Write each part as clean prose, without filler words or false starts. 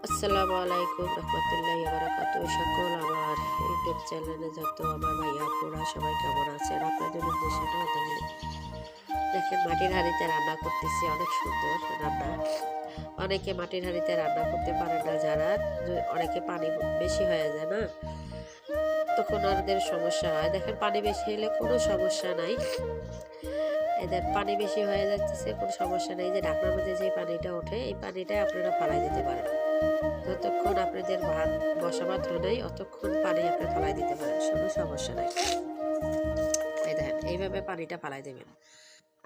আসসালামু আলাইকুম রহমতুল্লাহি ওয়া বারাকাতুহু। সকল আমার ইউটিউব চ্যানেলে যত আমার ভাইয়া আপুরা সবাই কেমন আছেন? আপনাদের উদ্দেশ্যে দেখেন মাটির হাঁড়িতে রান্না করতেছি, অনেক সুন্দর রান্না। অনেকে মাটির হাঁড়িতে রান্না করতে পারে না, যারা অনেকে পানি বেশি হয়ে যায় না, তখন ওদের সমস্যা হয়। দেখেন পানি বেশি হলে কোনো সমস্যা নাই, এদের পানি বেশি হয়ে যাচ্ছে কোনো সমস্যা নেই। যে ঢাকনার মধ্যে যে পানিটা ওঠে এই পানিটাই আপনারা ফালাই দিতে পারেন। যতক্ষণ আপনাদের ভাত বসা ভাত হয় নাই অতক্ষণ পানি আপনি ফালাই দিতে পারেন, কোনো সমস্যা নাই। এই দেখেন এইভাবে পানিটা ফালাই দেবেন।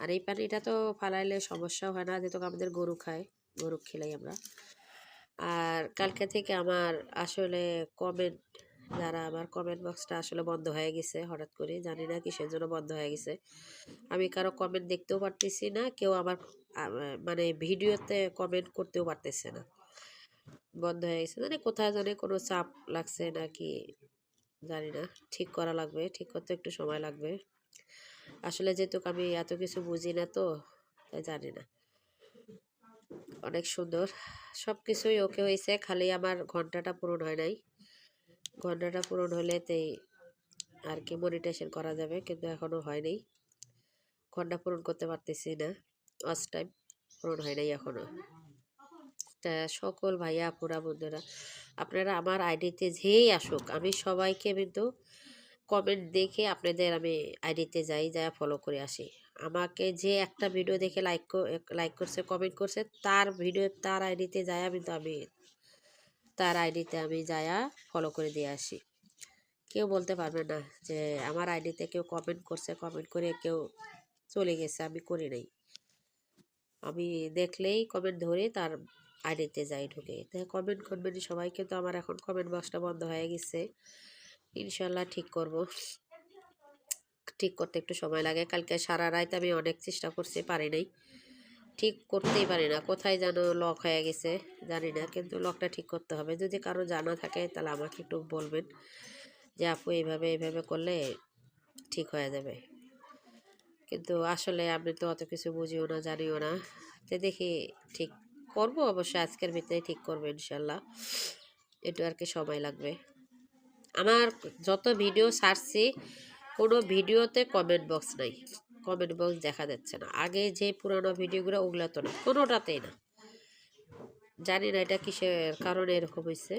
আর এই পানিটা তো ফালাইলে সমস্যাও হয় না, যেহেতু আমাদের গরু খায়, গরু খেলাই আমরা। আর কালকে থেকে আমার আসলে কমেন্ট, যারা আমার কমেন্ট বক্সটা আসলে বন্ধ হয়ে গেছে হঠাৎ করে, জানি না কিসের জন্য বন্ধ হয়ে গেছে। আমি কারো কমেন্ট দেখতেও পারতেছি না, কেউ আমার মানে ভিডিওতে কমেন্ট করতেও পারতেছে না, বন্ধ হয়ে গেছে। জানি কোথায় জানি কোনো চাপ লাগছে নাকি জানি না, ঠিক করা লাগবে, ঠিক করতে একটু সময় লাগবে। আসলে যেহেতু আমি এত কিছু বুঝি না, তো তাই জানি না। অনেক সুন্দর সব কিছুই ওকে হয়েছে, খালি আমার ঘন্টাটা পূরণ হয় নাই। ঘন্টাটা পূরণ হলে তাই আর কি মনিটাইজেশন করা যাবে, কিন্তু এখনো হয়নি। ঘন্টা পূরণ করতে পারতেছি না, ওয়াচ টাইম পূরণ হয় নাই এখনো। তা সকল ভাইয়া আপুরা বন্ধুরা, আপনারা আমার আইডিতে যেই আসুক, আমি সবাইকে কিন্তু কমেন্ট দেখে আপনাদের আমি আইডিতে যাই, যা ফলো করে আসি। আমাকে যে একটা ভিডিও দেখে লাইক করছে, কমেন্ট করছে, তার ভিডিও তার আইডিতে যায়, কিন্তু আমি তার আইডিতে আমি যায়া ফলো করে দিয়ে আসি। কেউ বলতে পারবে না যে আমার আইডিতে কেউ কমেন্ট করছে, কমেন্ট করে কেউ চলে গেছে, আমি করি নাই। আমি দেখলেই কমেন্ট ধরে তার আইডিতে যাই, ঢুকে কমেন্ট করবেন সবাই। কিন্তু আমার এখন কমেন্ট বক্সটা বন্ধ হয়ে গেছে, ইনশাল্লাহ ঠিক করব। ঠিক করতে একটু সময় লাগে। কালকে সারা রাত আমি অনেক চেষ্টা করছি, পারি নাই, ঠিক করতেই পারি না। কোথায় যেন লক হয়ে গেছে জানি না, কিন্তু লকটা ঠিক করতে হবে। যদি কারো জানা থাকে তাহলে আমাকে একটু বলবেন যে আপু এইভাবে এইভাবে করলে ঠিক হয়ে যাবে। কিন্তু আসলে আমি তো অত কিছু বুঝিও না, জানিও না, তো দেখি ঠিক করব। অবশ্যই আজকের ভিতরে ঠিক করবো ইনশাল্লাহ, একটু আর কি সময় লাগবে। আমার যত ভিডিও ছাড়ছি কোনো ভিডিওতে কমেন্ট বক্স নাই, কমেন্ট বক্স দেখা যাচ্ছে না। আগে যে পুরানো ভিডিওগুলো ওগুলো তো না, কোনোটাতেই না। জানি না এটা কিসের কারণে এরকম হয়েছে।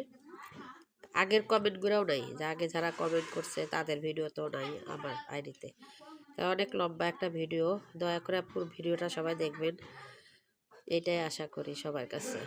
আগের কমেন্টগুলোও নাই, যা আগে যারা কমেন্ট করছে তাদের ভিডিও তো নাই আমার আইডিতে। তাই অনেক লম্বা একটা ভিডিও, দয়া করে পুরো ভিডিওটা সবাই দেখবেন, এটাই আশা করি সবার কাছে।